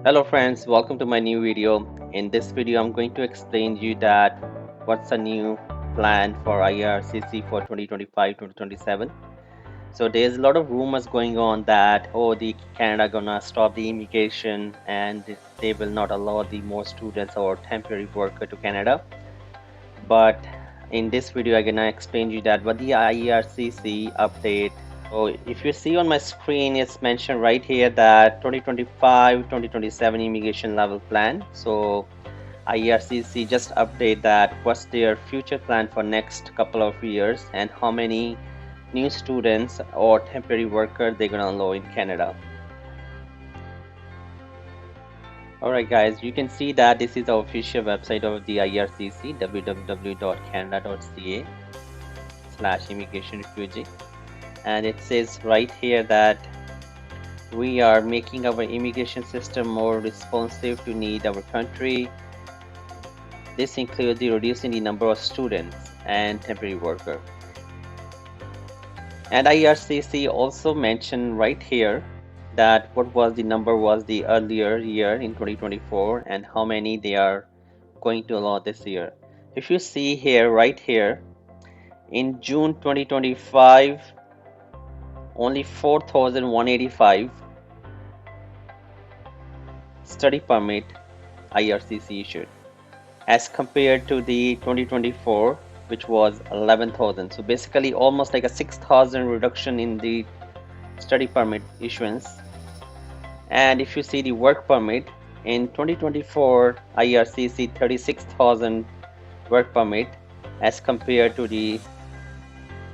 Hello friends, welcome to my new video. In this video I'm going to explain you that what's the new plan for IRCC for 2025-2027. So there's a lot of rumors going on that the Canada gonna stop the immigration and they will not allow the more students or temporary worker to Canada. But in this video I'm gonna explain you that what the IRCC update. So if you see on my screen, it's mentioned right here that 2025-2027 immigration level plan. So IRCC just update that what's their future plan for next couple of years and how many new students or temporary workers they're gonna allow in Canada. Alright guys, you can see that this is the official website of the IRCC, www.canada.ca/immigration refugee, and it says right here that we are making our immigration system more responsive to need our country. This includes reducing the number of students and temporary workers. And IRCC also mentioned right here that what was the number was the earlier year in 2024 and how many they are going to allow this year. If you see here, right here, in June 2025, only 4,185 study permit IRCC issued, as compared to the 2024, which was 11,000. So basically almost like a 6,000 reduction in the study permit issuance. And if you see the work permit, in 2024 IRCC 36,000 work permit as compared to the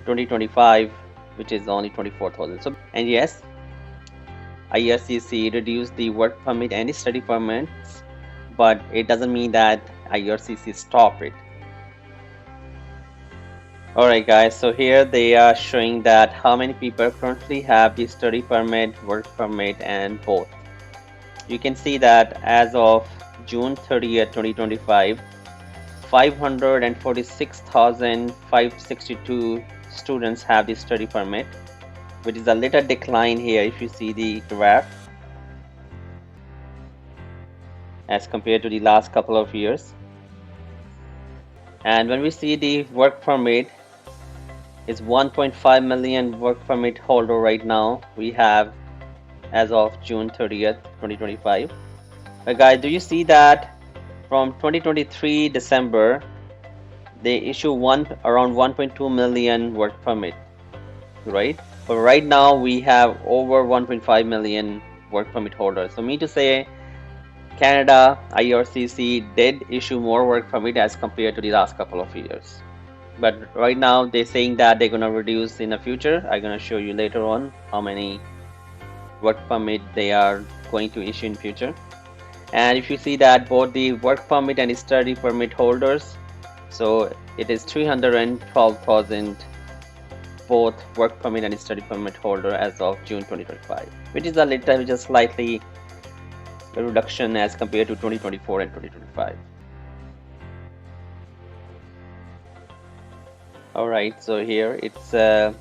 2025, which is only 24,000. So, and yes, IRCC reduced the work permit and the study permits, but it doesn't mean that IRCC stop it. Alright guys, so here they are showing that how many people currently have the study permit, work permit and both. You can see that as of June 30th, 2025, 546,562 students have the study permit, which is a little decline here if you see the graph as compared to the last couple of years. And when we see the work permit, is 1.5 million work permit holder right now we have as of June 30th, 2025. But guys, do you see that from 2023 December they issue around 1.2 million work permit, right? But right now we have over 1.5 million work permit holders. So mean to say Canada IRCC did issue more work permit as compared to the last couple of years. But right now they're saying that they're gonna reduce in the future. I'm gonna show you later on how many work permit they are going to issue in future. And if you see that both the work permit and study permit holders, so it is 312,000 both work permit and study permit holder as of June 2025, which is a little just slightly a reduction as compared to 2024 and 2025. Alright, so here it says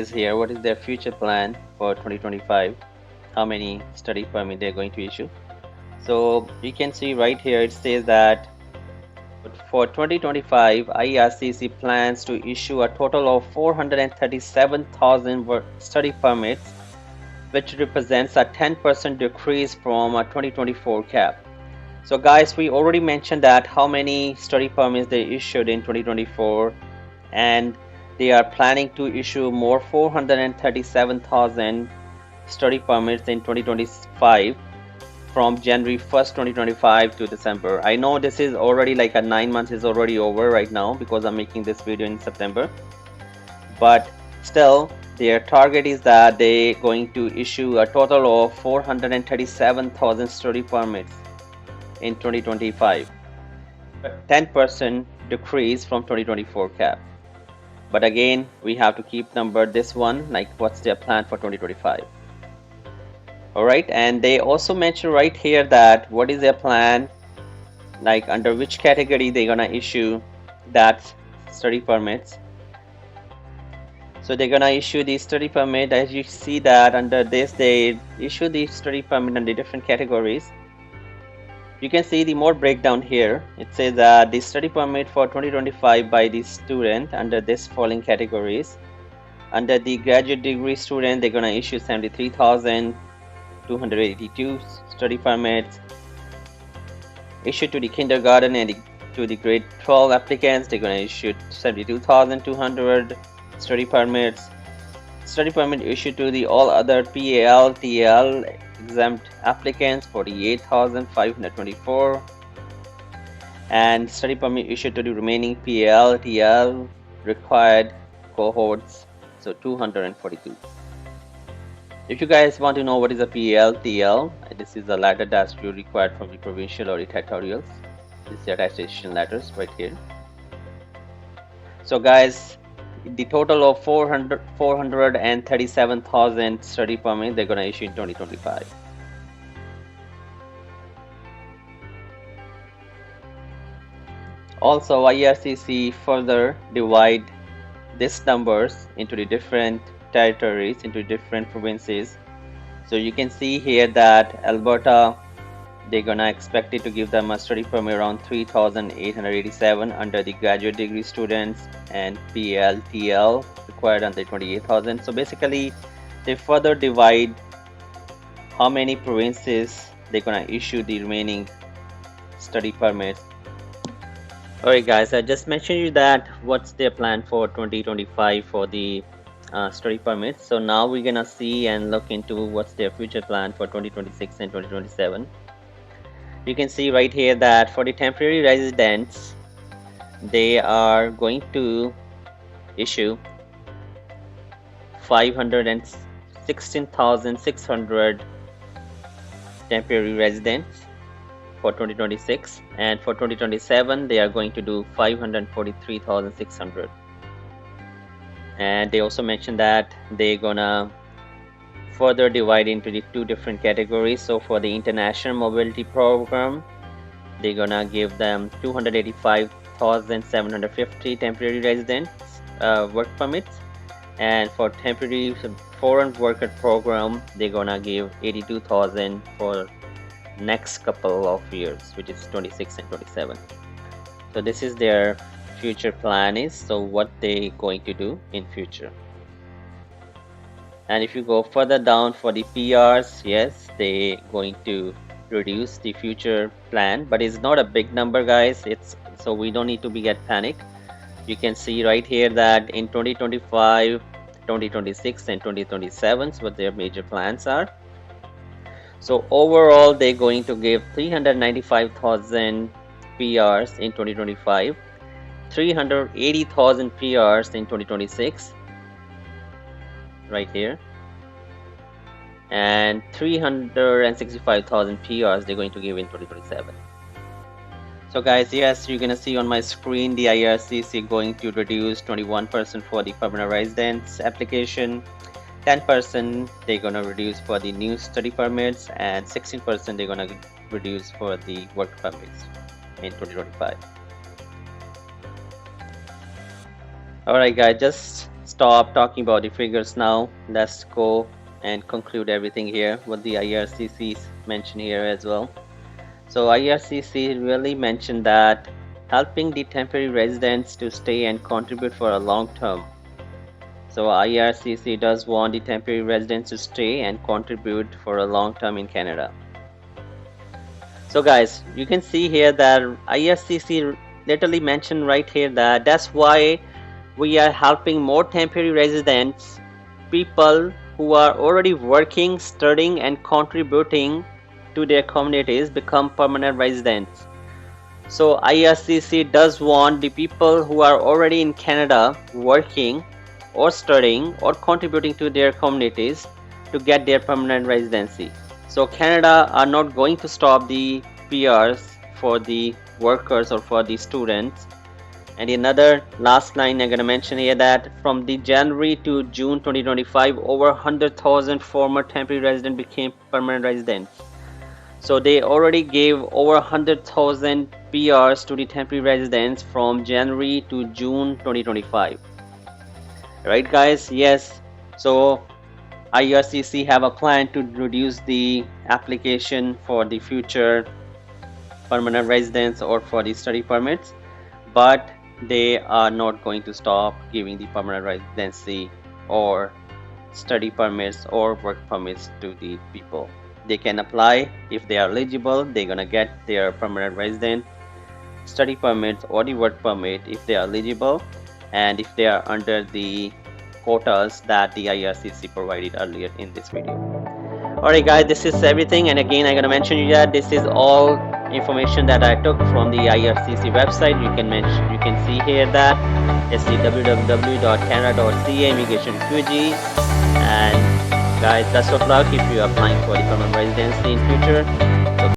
here what is their future plan for 2025, how many study permit they're going to issue. So you can see right here it says that for 2025 IRCC plans to issue a total of 437,000 study permits, which represents a 10% decrease from a 2024 cap. So guys, we already mentioned that how many study permits they issued in 2024, and they are planning to issue more 437,000 study permits in 2025 from January 1st 2025 to December. I know this is already like a 9 months is already over right now because I'm making this video in September, but still their target is that they're going to issue a total of 437,000 study permits in 2025, 10% decrease from 2024 cap. But again, we have to keep number this one, like what's their plan for 2025. Alright, and they also mention right here that what is their plan, like under which category they're gonna issue that study permits. So they're gonna issue the study permit. As you see that under this, they issue the study permit under different categories. You can see the more breakdown here. It says that the study permit for 2025 by the student under this following categories. Under the graduate degree student, they're gonna issue 73,282 study permits. Issued to the kindergarten and to the grade 12 applicants, they're gonna issue 72,200 study permits. Study permit issued to the all other PAL, TL exempt applicants, 48,524. And study permit issued to the remaining PAL, TL required cohorts, so 242. If you guys want to know what is a PAL, TL, this is the letter that you required from the provincial or the territorials. This is the attestation letters right here. So guys, the total of 437,000 study permit they're gonna issue in 2025. Also, IRCC further divide these numbers into the different territories, into different provinces. So you can see here that Alberta, they're gonna expect it to give them a study permit around 3,887 under the graduate degree students, and PL, TL required under 28,000. So basically, they further divide how many provinces they're gonna issue the remaining study permits. Alright guys, I just mentioned you that what's their plan for 2025 for the study permits. So now we're gonna see and look into what's their future plan for 2026 and 2027. You can see right here that for the temporary residents, they are going to issue 516,600 temporary residents for 2026, and for 2027 they are going to do 543,600. And they also mentioned that they're gonna further divide into the two different categories. So for the international mobility program, they're gonna give them 285,750 temporary residents work permits, and for temporary foreign worker program, they're gonna give 82,000 for next couple of years, which is 26 and 27. So this is their future plan is, so what they going to do in future. And if you go further down for the PRs, yes, they going to reduce the future plan, but it's not a big number guys. It's so we don't need to get panic. You can see right here that in 2025, 2026 and 2027 what their major plans are. So overall they're going to give 395,000 PRs in 2025, 380,000 PRs in 2026 right here, and 365,000 PRs they're going to give in 2027. So guys, yes, you're gonna see on my screen the IRCC going to reduce 21% for the permanent residence application, 10% they're gonna reduce for the new study permits, and 16% they're gonna reduce for the work permits in 2025. Alright guys, just stop talking about the figures now. Let's go and conclude everything here, what the IRCC mentioned here as well. So IRCC really mentioned that helping the temporary residents to stay and contribute for a long term. So IRCC does want the temporary residents to stay and contribute for a long term in Canada. So guys, you can see here that IRCC literally mentioned right here that that's why we are helping more temporary residents, people who are already working, studying and contributing to their communities become permanent residents. So IRCC does want the people who are already in Canada working or studying or contributing to their communities to get their permanent residency. So Canada are not going to stop the PRs for the workers or for the students. And another last line I'm going to mention here that from the January to June 2025, over 100,000 former temporary residents became permanent residents. So they already gave over 100,000 PRs to the temporary residents from January to June 2025. Right guys, yes, so IRCC have a plan to reduce the application for the future permanent residence or for the study permits, but they are not going to stop giving the permanent residency or study permits or work permits to the people. They can apply if they are eligible. They're gonna get their permanent resident, study permits or the work permit if they are eligible, and if they are under the quotas that the IRCC provided earlier in this video. Alright guys, this is everything, and again I'm gonna mention you that this is all information that I took from the IRCC website. You can see here that it's the www.canada.ca immigration refugee. And guys, best of luck if you are applying for the permanent residency in future.